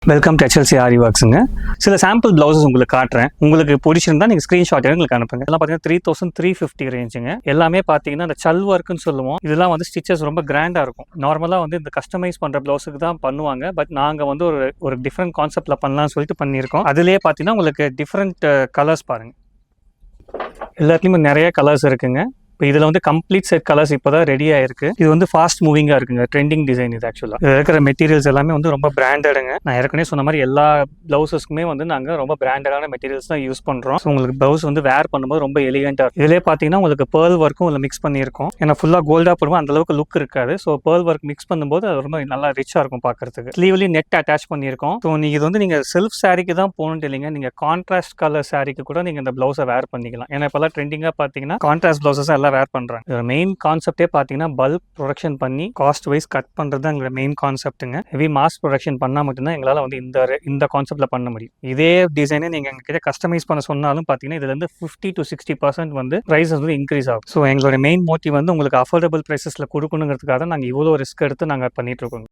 Welcome to HLC ஆரி ஒர்க்ஸுங்க. சில sample blouses உங்களுக்கு காட்டுறேன். உங்களுக்கு பிடிச்சிருந்தா நீங்கள் ஸ்க்ரீன்ஷாட் எங்களுக்கு அனுப்புங்க. எல்லாம் பார்த்தீங்கன்னா 3350 ரேஞ்சுங்க. எல்லாமே பார்த்தீங்கன்னா அந்த சல் ஒர்க்குன்னு சொல்லுவோம். இதெல்லாம் வந்து ஸ்டிச்சஸ் ரொம்ப கிராண்டாக இருக்கும். நார்மலாக வந்து இந்த கஸ்டமைஸ் பண்ணுற ப்ளவுஸுக்கு தான் பண்ணுவாங்க. பட் நாங்கள் வந்து ஒரு டிஃப்ரெண்ட் கான்செப்டில் பண்ணலாம்னு சொல்லிட்டு பண்ணியிருக்கோம். அதுலேயே பார்த்தீங்கன்னா உங்களுக்கு டிஃப்ரெண்ட் கலர்ஸ் பாருங்கள். எல்லாத்துலேயுமே நிறைய கலர்ஸ் இருக்குங்க. இப்போ இதில் வந்து கம்ப்ளீட் செட் கலர்ஸ் இப்போ தான் ரெடி ஆயிருக்கு. இது வந்து ஃபாஸ்ட் மூவிங்காக இருக்குங்க. ட்ரெண்டிங் டிசைன் இது ஆக்சுவலாக. இதில் இருக்கிற மெட்டீரியல்ஸ் எல்லாமே வந்து ரொம்ப பிராண்டடுங்க. நான் ஏற்கனவே சொன்ன மாதிரி எல்லா ப்ளவுஸஸ்க்குமே வந்து நாங்கள் ரொம்ப பிராண்டடான மெட்டீரியல்ஸ் தான் யூஸ் பண்ணுறோம். ஸோ உங்களுக்கு ப்ளவுஸ் வந்து வேர் பண்ணும்போது ரொம்ப எலிகென்ட்டாக இருக்கும். இதிலே பார்த்தீங்கன்னா உங்களுக்கு பேர்ல் ஒர்க்கும் இதில் மிக்ஸ் பண்ணியிருக்கோம். ஏன்னா ஃபுல்லாக கோல்டாக போடும்போது அந்தளவுக்கு லுக் இருக்காது. ஸோ பேர்ல் ஒர்க் மிக்ஸ் பண்ணும்போது அது ரொம்ப நல்லா ரிச்சாக இருக்கும் பார்க்கறதுக்கு. ஸ்லீவ்லி நெட் அட்டாச் பண்ணியிருக்கோம். ஸோ நீங்கள் இது வந்து நீங்கள் செல்ஃப் சாரிக்கு தான் போகணுன்ட்டு இல்லைங்க. நீங்கள் கான்ட்ராஸ்ட் கலர் சாரிக்கு கூட நீங்கள் இந்த ப்ளவுஸை வேர் பண்ணிக்கலாம். ஏன்னா இப்போல்லாம் ட்ரெண்டிங்காக பார்த்தீங்கன்னா கான்ட்ராஸ்ட் ப்ளவுஸஸ் எல்லாம் வேர் பண்ணுறாங்க. மெயின் கான்செப்டே பார்த்தீங்கன்னா பல்க் ப்ரொடக்ஷன் பண்ணி காஸ்ட் வைஸ் கட் பண்ணுறது தான் எங்களோட மெயின் கான்செப்ட்டுங்க. ஹெவி மாஸ் ப்ரொடக்ஷன் பண்ணால் மட்டும்தான் எங்களால் வந்து இந்த கான்செப்ட்டில் பண்ண முடியும். இதே டிசைனே நீங்கள் எங்ககிட்ட கஸ்டமைஸ் பண்ண சொன்னாலும் பார்த்தீங்கன்னா இதுலேருந்து 50 to 60% வந்து ப்ரைஸஸ் வந்து இன்க்ரீஸ் ஆகும். ஸோ எங்களோட மெயின் மோட்டிவ் வந்து உங்களுக்கு அஃபோர்டபுள் ப்ரைஸஸில் கொடுக்கணுங்கிறதுக்காக நாங்கள் இவ்வளோ ரிஸ்க் எடுத்து நாங்கள் பண்ணிட்டு இருக்கோம்.